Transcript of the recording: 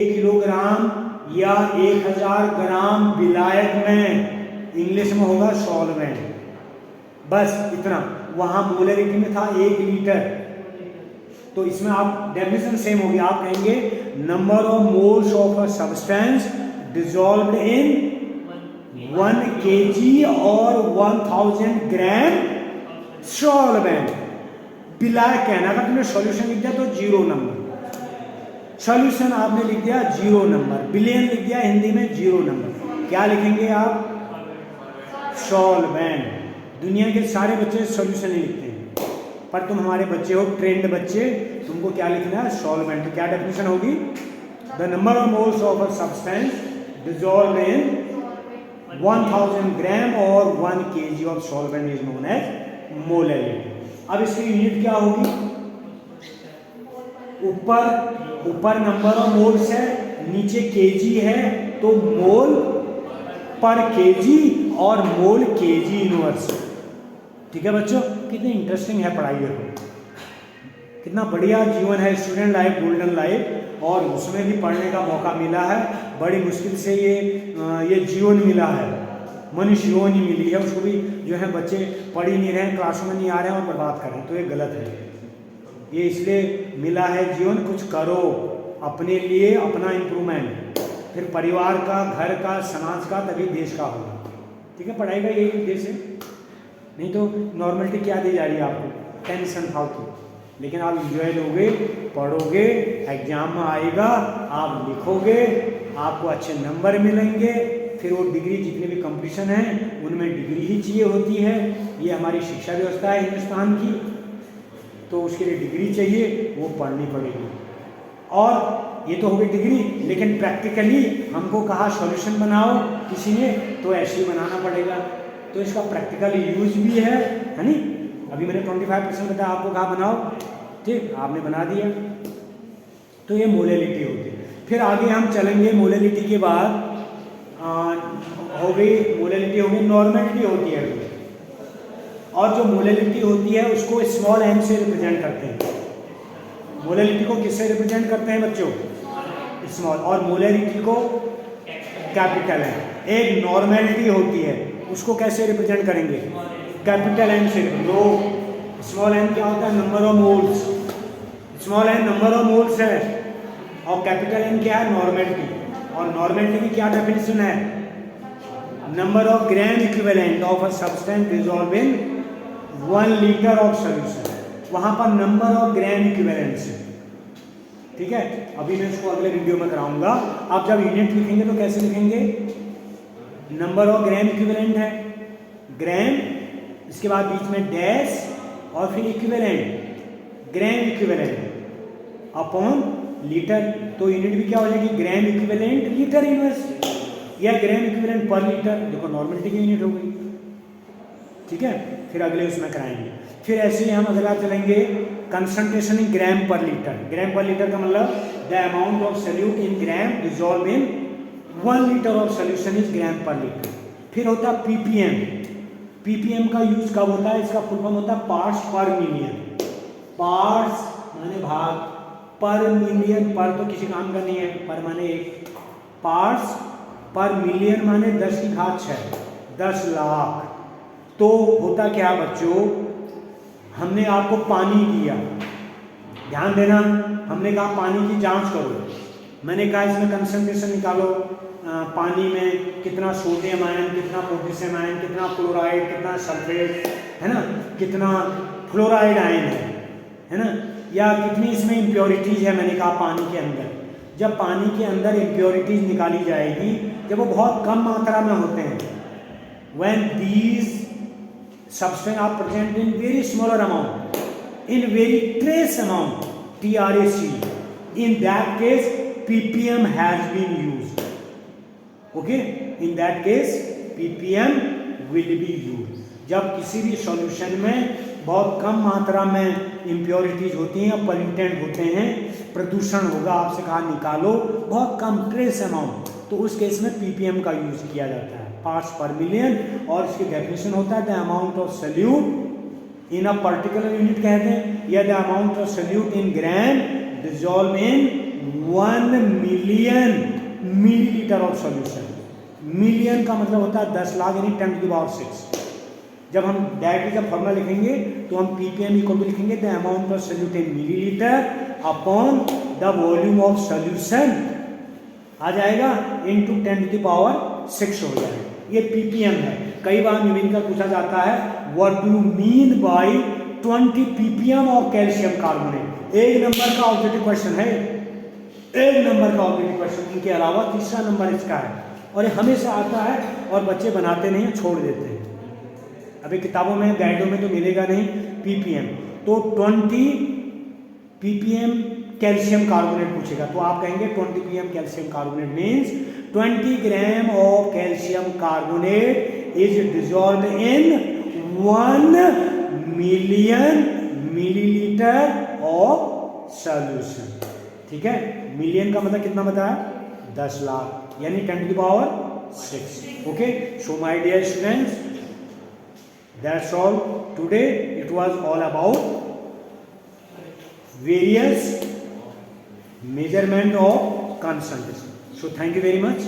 Kilogram या 1000 ग्राम विलायक में, इंग्लिश में होगा सॉल्वेंट, बस इतना। वहां मोलरिटी में था 1 लीटर, तो इसमें आप डेफिनेशन सेम होगी। आप कहेंगे number of moles of a substance dissolved in 1 kg और 1000 ग्राम सॉल्वेंट। विलायक कहना, अगर तुमने सॉल्यूशन लिख दिया तो 0 नंबर, सॉल्यूशन आपने लिख दिया 0 नंबर, बिलियन लिख दिया हिंदी में 0 नंबर। क्या लिखेंगे आप? सॉल्वेंट। दुनिया के सारे बच्चे सॉल्यूशन ही लिखते हैं, पर तुम हमारे बच्चे हो, ट्रेंड बच्चे, तुमको क्या लिखना है? सॉल्वेंट। तो क्या डेफिनेशन होगी? The number of moles of a substance dissolved in 1000 gram और 1 kg of solvent is known as molarity. अब इसकी यूनिट क्या होगी? ऊपर नंबर ऑफ मोल्स है, नीचे केजी है, तो मोल पर केजी और मोल केजी इनवर्स। ठीक है बच्चों, कितनी इंटरेस्टिंग है पढ़ाई। देखो कितना बढ़िया जीवन है, स्टूडेंट लाइफ गोल्डन लाइफ, और उसमें भी पढ़ने का मौका मिला है। बड़ी मुश्किल से ये जीवन मिला है, मनुष्य जीवनी मिली है। उसको भी जो है बच्चे पढ़ ही नहीं रहे हैं, क्लासों में नहीं आ रहे हैं और बर्बाद कर रहे हैं, तो ये गलत है। ये इसलिए मिला है जीवन, कुछ करो अपने लिए, अपना इम्प्रूवमेंट, फिर परिवार का, घर का, समाज का, तभी देश का होगा। ठीक है, पढ़ाई का यही उद्देश्य है। नहीं तो नॉर्मलिटी क्या दी जा रही है आपको? टेंशन फालतू। लेकिन आप इंजॉय लोगे, पढ़ोगे, एग्जाम में आएगा, आप लिखोगे, आपको अच्छे नंबर मिलेंगे, फिर वो डिग्री, जितने भी कंपटीशन हैं उनमें डिग्री ही चाहिए होती है। ये हमारी शिक्षा व्यवस्था है हिंदुस्तान की, तो उसके लिए डिग्री चाहिए, वो पढ़नी पड़ेगी। और ये तो हो गई डिग्री, लेकिन प्रैक्टिकली हमको कहा सॉल्यूशन बनाओ किसी ने, तो ऐसे ही बनाना पड़ेगा। तो इसका प्रैक्टिकल यूज भी है नहीं? अभी मैंने 25% बताया, आपको कहा बनाओ, ठीक, आपने बना दिया। तो ये मोलरिटी होती है। फिर आगे हम चलेंगे, मोलरिटी के बाद हो गई, मोलरिटी हो गई, नॉर्मलिटी होती है। और जो मोलरिटी होती है उसको स्मॉल m से रिप्रेजेंट करते हैं। मोलरिटी को किससे रिप्रेजेंट करते हैं बच्चों? स्मॉल। और मोलरिटी को कैपिटल M। एक नॉर्मलिटी होती है, उसको कैसे रिप्रेजेंट करेंगे? कैपिटल M से। लो स्मॉल m क्या होता है? Number of moles. Small m number of moles है, और कैपिटल M क्या है? नॉर्मलिटी। और नॉर्मलिटी की क्या डेफिनेशन है? Number of gram equivalent of a substance dissolve in 1 litre of solution. वहां पर नंबर ऑफ ग्राम इक्विवेलेंट्स है। ठीक है, अभी मैं इसको अगले वीडियो में कराऊंगा। आप जब यूनिट लिखेंगे तो कैसे लिखेंगे? नंबर ऑफ ग्राम इक्विवेलेंट है, ग्राम, इसके बाद बीच में डैश, और फिर equivalent, gram equivalent upon litre. तो यूनिट भी क्या हो जाएगी? ग्राम इक्विवेलेंट लीटर इनवर्स, या ग्राम इक्विवेलेंट पर लीटर। देखो नॉर्मलिटी की यूनिट हो गई। ठीक है, फिर अगले उसमें कराएंगे। फिर ऐसे ही हम अगला चलेंगे, concentration in gram per litre. Gram per litre का मतलब the amount of solute in gram dissolved in 1 litre of solution is gram per litre. फिर होता है पीपीएम। पीपीएम का यूज कब होता है? इसका फुल फॉर्म होता है पार्ट्स पर मिलियन। पार्ट्स माने भाग, पर मिलियन, पर तो किसी काम का नहीं है, पर माने एक, पार्ट्स पर मिलियन माने 10 की घात 6, 10 लाख। तो होता क्या बच्चों, हमने आपको पानी दिया, ध्यान देना, हमने कहा पानी की जांच करो, मैंने कहा इसमें कंसंट्रेशन निकालो, पानी में कितना सोडियम आयन, कितना पोटेशियम आयन, कितना क्लोराइड, कितना सल्फेट, है ना, कितना फ्लोराइड आयन है ना, या कितनी इसमें इम्प्योरिटीज है, मैंने कहा पानी के अंदर। जब पानी के अंदर इम्प्योरिटीज निकाली जाएगी, जब वो बहुत कम मात्रा में होते हैं, when these substance are present in very smaller amount, in very trace amount, TRAC, in that case ppm has been used. Okay, in that case ppm will be used. जब किसी भी सॉल्यूशन में बहुत कम मात्रा में इम्प्योरिटीज होती हैं, pollutant होते हैं, प्रदूषण होगा, आपसे कहा निकालो बहुत कम ट्रेस अमाउंट, तो उस केस में ppm का यूज किया जाता है, पार्ट्स पर मिलियन। और इसकी डेफिनेशन होता है the amount of solute in a particular unit कहते हैं, या the amount of solute in gram dissolved in 1 million millilitre of solution. Million का मतलब होता है 10 लाख, यानी 10 टू द पावर 6। जब हम डायरेक्टली का फॉर्मूला लिखेंगे तो हम ppm इक्वल टू लिखेंगे the amount of solute in millilitre upon the volume of solution, आ जाएगा इनटू 10 टू द पावर 6 हो जाएगा। ये ppm है। कई बार न्यूमेरिकल पूछा जाता है what do you mean by 20 ppm of calcium carbonate. एक नंबर का ऑब्जेक्टिव क्वेश्चन है, एक नंबर का ऑब्जेक्टिव क्वेश्चन। इनके अलावा तीसरा नंबर इसका है, और ये हमेशा आता है और बच्चे बनाते नहीं, छोड़ देते हैं। अभी किताबों में गाइडों में तो मिलेगा नहीं ppm। तो 20 ppm कैल्शियम कार्बोनेट पूछेगा तो आप कहेंगे 20 ppm calcium carbonate means 20 gram of calcium carbonate is dissolved in 1 million millilitre of solution. ठीक है, मिलियन का मतलब कितना बताया? 10 लाख, यानी 10 to the power 6। Okay, so my dear students, that's all today. It was all about various measurement of concentration. So thank you very much.